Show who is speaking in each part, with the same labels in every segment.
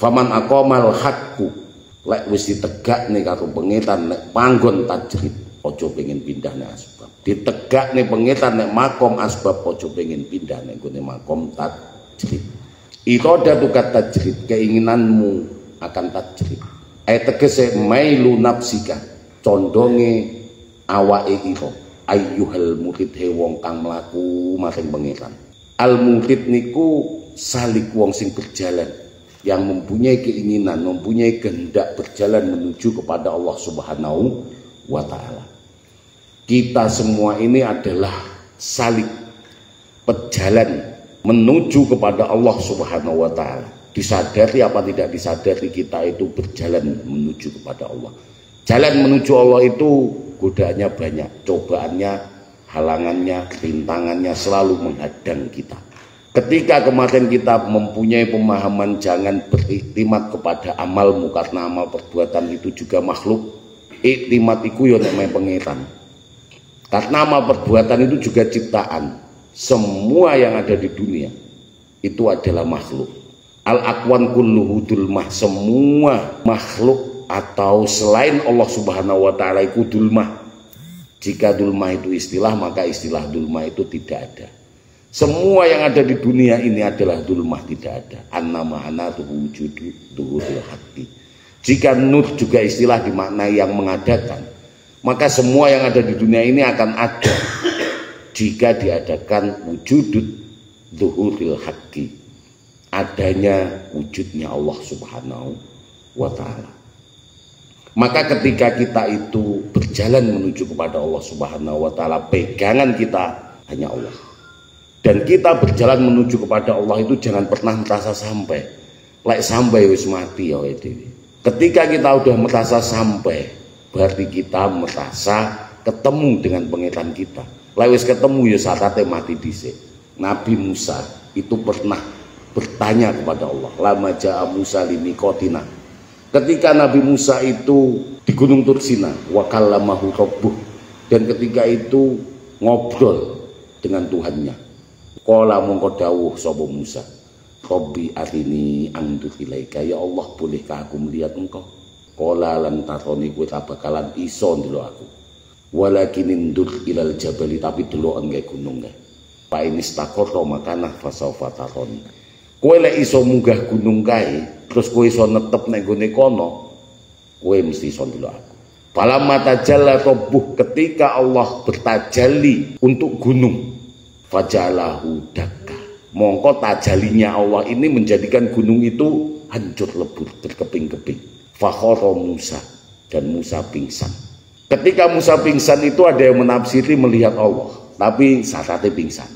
Speaker 1: Faman aqamal haqqu, lek wis ditegakne karo pengetan nek panggon tajrid aja pengen pindah nek asbab. Ditegakne pengetan nek makom asbab aja pengen pindah nek gone makom tajrid. Iradatu kat tajrid, keinginanmu akan tajrid. Tegese mailu nafsika, condonge awake ira. Ayyuhal murid he wong kang mlaku maring pengetan. Al murid niku salik wong sing berjalan, yang mempunyai keinginan, mempunyai kehendak berjalan menuju kepada Allah Subhanahu wa taala. Kita semua ini adalah salik berjalan menuju kepada Allah Subhanahu wa taala. Disadari apa tidak disadari, kita itu berjalan menuju kepada Allah. Jalan menuju Allah itu godaannya banyak, cobaannya, halangannya, rintangannya selalu menghadang kita. Ketika kemarin kita mempunyai pemahaman jangan beriktimat kepada amalmu karena amal perbuatan itu juga makhluk. Iktimat iku yo nek pengetan. Karena amal perbuatan itu juga ciptaan. Semua yang ada di dunia itu adalah makhluk. Al-aqwan kulluhu dulmah, semua makhluk atau selain Allah Subhanahu wa taala itu dulmah. Jika dulmah itu istilah, maka istilah dulmah itu tidak ada. Semua yang ada di dunia ini adalah dulmah, tidak ada. Annama anatuhu wujudu duhuril haqqi. Jika nur juga istilah dimaknai yang mengadakan, maka semua yang ada di dunia ini akan ada jika diadakan wujudud duhuril haqqi, adanya wujudnya Allah Subhanahu wa taala. Maka ketika kita itu berjalan menuju kepada Allah Subhanahu wa taala, pegangan kita hanya Allah. Dan kita berjalan menuju kepada Allah itu jangan pernah merasa sampai. Lek sampai wis mati ya dewe. Ketika kita udah merasa sampai, berarti kita merasa ketemu dengan pengetan kita. Lek wis ketemu ya saate mati dhisik. Nabi Musa itu pernah bertanya kepada Allah, lama ja'a Musa limiqatina. Ketika Nabi Musa itu di Gunung Tursina, wa kallamahu rabbuh, dan ketika itu ngobrol dengan Tuhannya. Qala mongko dawuh sapa Musa, Rabbi arini andur ilaika, ya Allah bolehkah aku melihat engkau? Qala lan taroni, kowe tak bakalan iso ndelok aku. Walakin indur ilal jabali, tapi delok engke gunung kae. Fa inistaqarra makanah fasaufa taroni. Kowe lek iso munggah gunung kae, terus kowe iso netep nek gone kono, kowe mesti iso ndelok aku. Falamma tajalla rabbuh, ketika Allah bertajalli untuk gunung, fajalahu dakka, mongko tajalinya Allah ini menjadikan gunung itu hancur lebur, berkeping-keping. Fakhara Musa, dan Musa pingsan. Ketika Musa pingsan itu ada yang menafsiri melihat Allah, tapi sakate pingsan.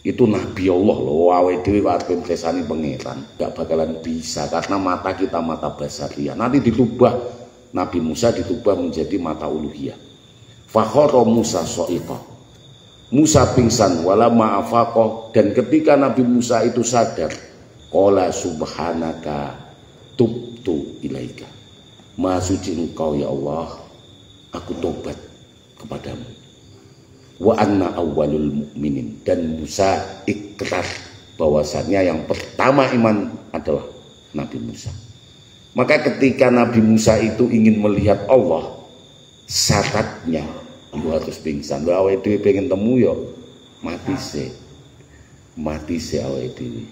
Speaker 1: Itu Nabi Allah loh, awake dhewe arep mresani pangeran gak bakalan bisa karena mata kita mata basariyah. Nanti ditubah, Nabi Musa ditubah menjadi mata uluhiyah. Fakhara Musa sha'iqa, Musa pingsan wala ma'afaqah, dan ketika Nabi Musa itu sadar, qala subhanaka tubtu ilaika, maha suci engkau ya Allah, aku tobat kepadamu. Wa anna awwalul mu'minin, dan Musa ikrar bahwasannya yang pertama iman adalah Nabi Musa. Maka ketika Nabi Musa itu ingin melihat Allah, syaratnya lu harus pingsan. Lu awake dhewe pengen temu yo mati sik. Mati sik awake dhewe.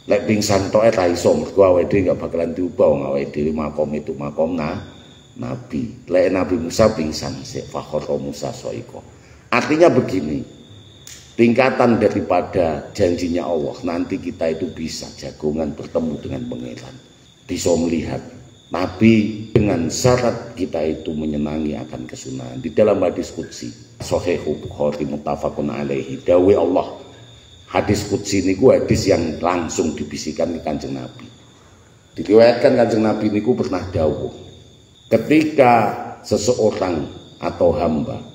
Speaker 1: Lek pingsan tok ra iso, mergo awake dhewe gak bakalan diubah wong awake dhewe makom itu makom Nabi. Lek Nabi Musa pingsan sik, fakhara Musa sha'iqa. Artinya begini, tingkatan daripada janjinya Allah, nanti kita itu bisa jagongan bertemu dengan pangeran, bisa melihat Nabi dengan syarat kita itu menyenangi akan kesunahan. Di dalam hadis qudsi Sahih Bukhari muttafaqun alaihi, dawe Allah, hadis qudsi niku hadis yang langsung dibisikkan ke Kanjeng Nabi. Diriwayatkan Kanjeng Nabi niku pernah dawuh, ketika seseorang atau hamba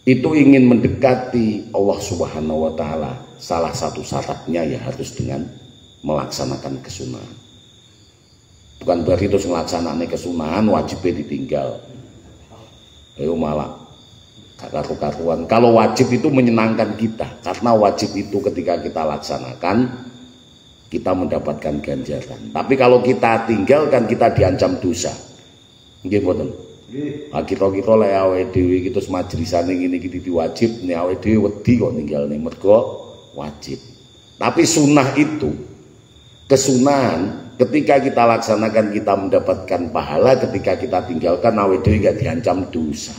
Speaker 1: itu ingin mendekati Allah Subhanahu wa taala, salah satu syaratnya ya harus dengan melaksanakan kesunahan. Bukan berarti terus melaksanakan kesunahan wajibnya ditinggal. Ayo malah karu-karuan. Kalau wajib itu menyenangkan kita, karena wajib itu ketika kita laksanakan kita mendapatkan ganjaran. Tapi kalau kita tinggalkan, kita diancam dosa. Nggih mboten? Nggih. Kita lek awake dhewe iki terus majelisane ngene iki diwajib, nek awake dhewe wedi kok ninggalne mergo wajib. Tapi sunnah itu, kesunahan ketika kita laksanakan kita mendapatkan pahala, ketika kita tinggalkan awake dhewe gak diancam dosa.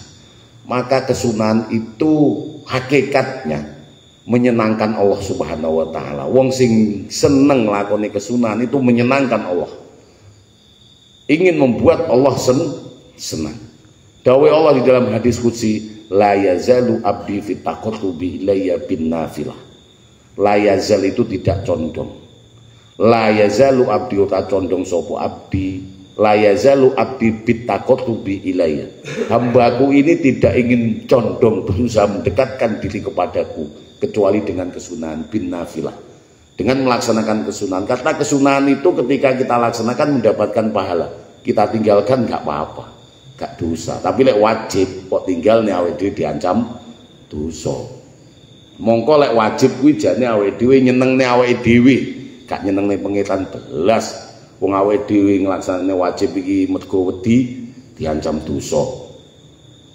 Speaker 1: Maka kesunahan itu hakikatnya menyenangkan Allah Subhanahu wa taala. Wong sing seneng lakoni kesunahan itu menyenangkan Allah. Ingin membuat Allah senang. Dawai Allah di dalam hadis qudsi, la yazalu abdi fi taqarrubi ilayya bin nafilah. La yazal itu tidak condong. La yazalu abdi ta condong sapa abdi. La yazalu abdi bit taqarrubi ilayya. Hambaku ini tidak ingin condong berusaha mendekatkan diri kepadaku kecuali dengan kesunahan bin nafilah. Dengan melaksanakan kesunahan. Karena kesunahan itu ketika kita laksanakan mendapatkan pahala. Kita tinggalkan nggak apa-apa, nggak dosa. Tapi lek wajib kok tinggal nih awake dhewe diancam dosa. Mongko lek wajib kuwi jane awake dhewe nyenengne awake dhewe, gak nyenengne pengiran belas. Wong awake dhewe nglaksanane wajib iki mergo wedi diancam dosa,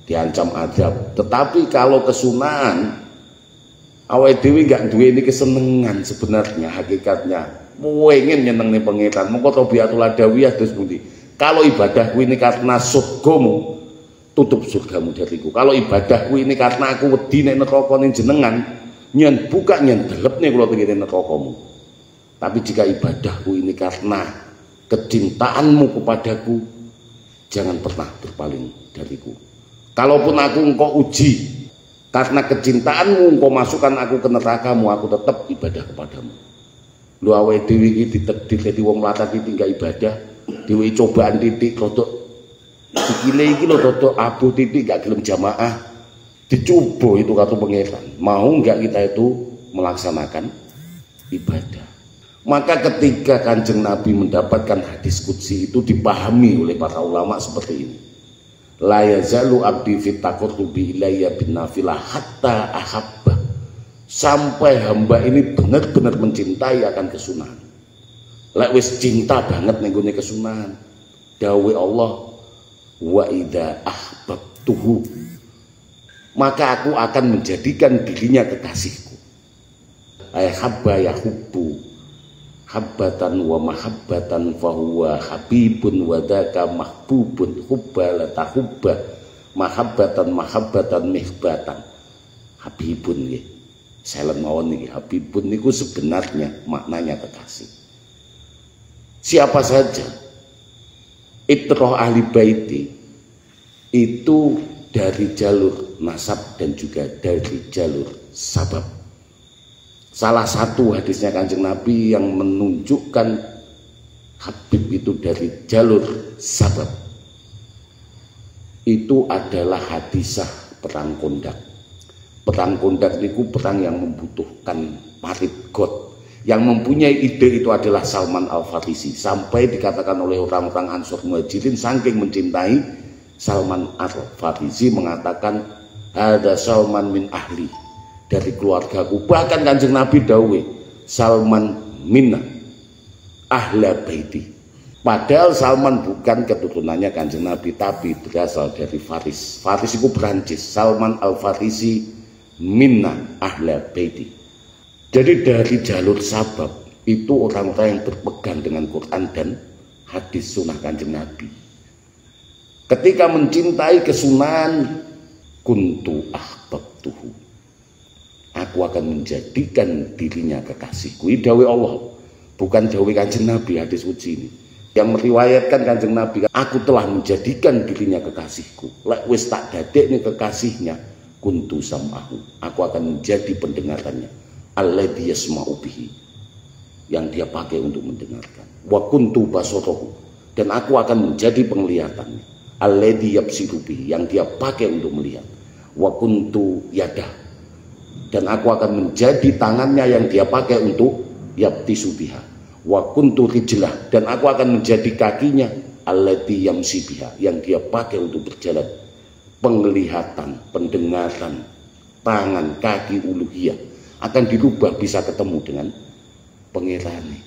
Speaker 1: diancam azab. Tetapi kalau kesunahan awake dhewe gak duweni kesenengan sebenarnya hakikatnya. Pengen nyenengne pengiran. Mongko Tabiatul Adawiyah terus pundi? Kalau ibadahku ini karena surgamu, tutup surgamu dariku. Kalau ibadahku ini karena aku wedi nek neraka ning jenengan, nyen buka nyen delepne kula tengene nerakamu. Tapi jika ibadahku ini karena kecintaanmu kepadaku, jangan pernah berpaling dariku. Kalaupun aku engkau uji karena kecintaanmu, engkau masukkan aku ke nerakamu, aku tetap ibadah kepadamu. Lu awake dhewe iki ditakdir dadi wong latah iki gak ibadah. Dewi cobaan titik rodok sikile iki lho rodok abuh titik gak gelem jamaah, dicoba itu kata pangeran. Mau enggak kita itu melaksanakan ibadah? Maka ketika Kanjeng Nabi mendapatkan hadis qudsi itu dipahami oleh para ulama seperti ini. La yazalu abdi fit taqarrubi ilayya bin nafilah hatta ahabba. Sampai hamba ini benar-benar mencintai akan kesunahan. Lek wis cinta banget ning gone kesunahan. Dawuh Allah, wa idza ahbabtuhu, maka aku akan menjadikan dirinya kekasihku. Ay habba ya hubbu habbatan wa mahabbatan fahuwa habibun wa dzaka mahbubun hubba la tahubba mahabbatan mihbatan. Habibun nggih. Silent mawon niki. Habibun niku sebenarnya maknanya kekasih. Siapa saja itroh ahli baiti itu dari jalur nasab dan juga dari jalur sabab. Salah satu hadisnya Kanjeng Nabi yang menunjukkan Habib itu dari jalur sabab itu adalah hadisah perang Kondak. Perang Kondak itu perang yang membutuhkan parit god. Yang mempunyai ide itu adalah Salman Al-Farisi. Sampai dikatakan oleh orang-orang Ansor Muhajirin saking mencintai Salman Al-Farisi mengatakan ada Salman min ahli, dari keluargaku. Bahkan Kanjeng Nabi dawuh Salman minna ahla baiti. Padahal Salman bukan keturunannya Kanjeng Nabi, tapi berasal dari Faris. Faris itu Perancis. Salman Al-Farisi minna ahla baiti. Jadi dari jalur sabab itu orang-orang yang berpegang dengan Quran dan hadis sunnah Kanjeng Nabi. Ketika mencintai kesunahan, kuntu ahbabtuhu, aku akan menjadikan dirinya kekasihku. Ini dawuh Allah, bukan dawuh Kanjeng Nabi hadis qudsi ini. Yang meriwayatkan Kanjeng Nabi, aku telah menjadikan dirinya kekasihku. Lek wis tak dadekne kekasihnya, kuntu sam'ahu, aku akan menjadi pendengarannya. Alladhi yasma'u bihi, yang dia pakai untuk mendengarkan. Wa kuntu basarahu, dan aku akan menjadi penglihatannya. Alladhi yabsiru bihi, yang dia pakai untuk melihat. Wa kuntu yadah, dan aku akan menjadi tangannya yang dia pakai untuk yabtisu biha. Wa kuntu rijlah, dan aku akan menjadi kakinya. Alladhi yamsi biha, yang dia pakai untuk berjalan. Penglihatan, pendengaran, tangan, kaki, uluhiyah akan dirubah bisa ketemu dengan Pangerane.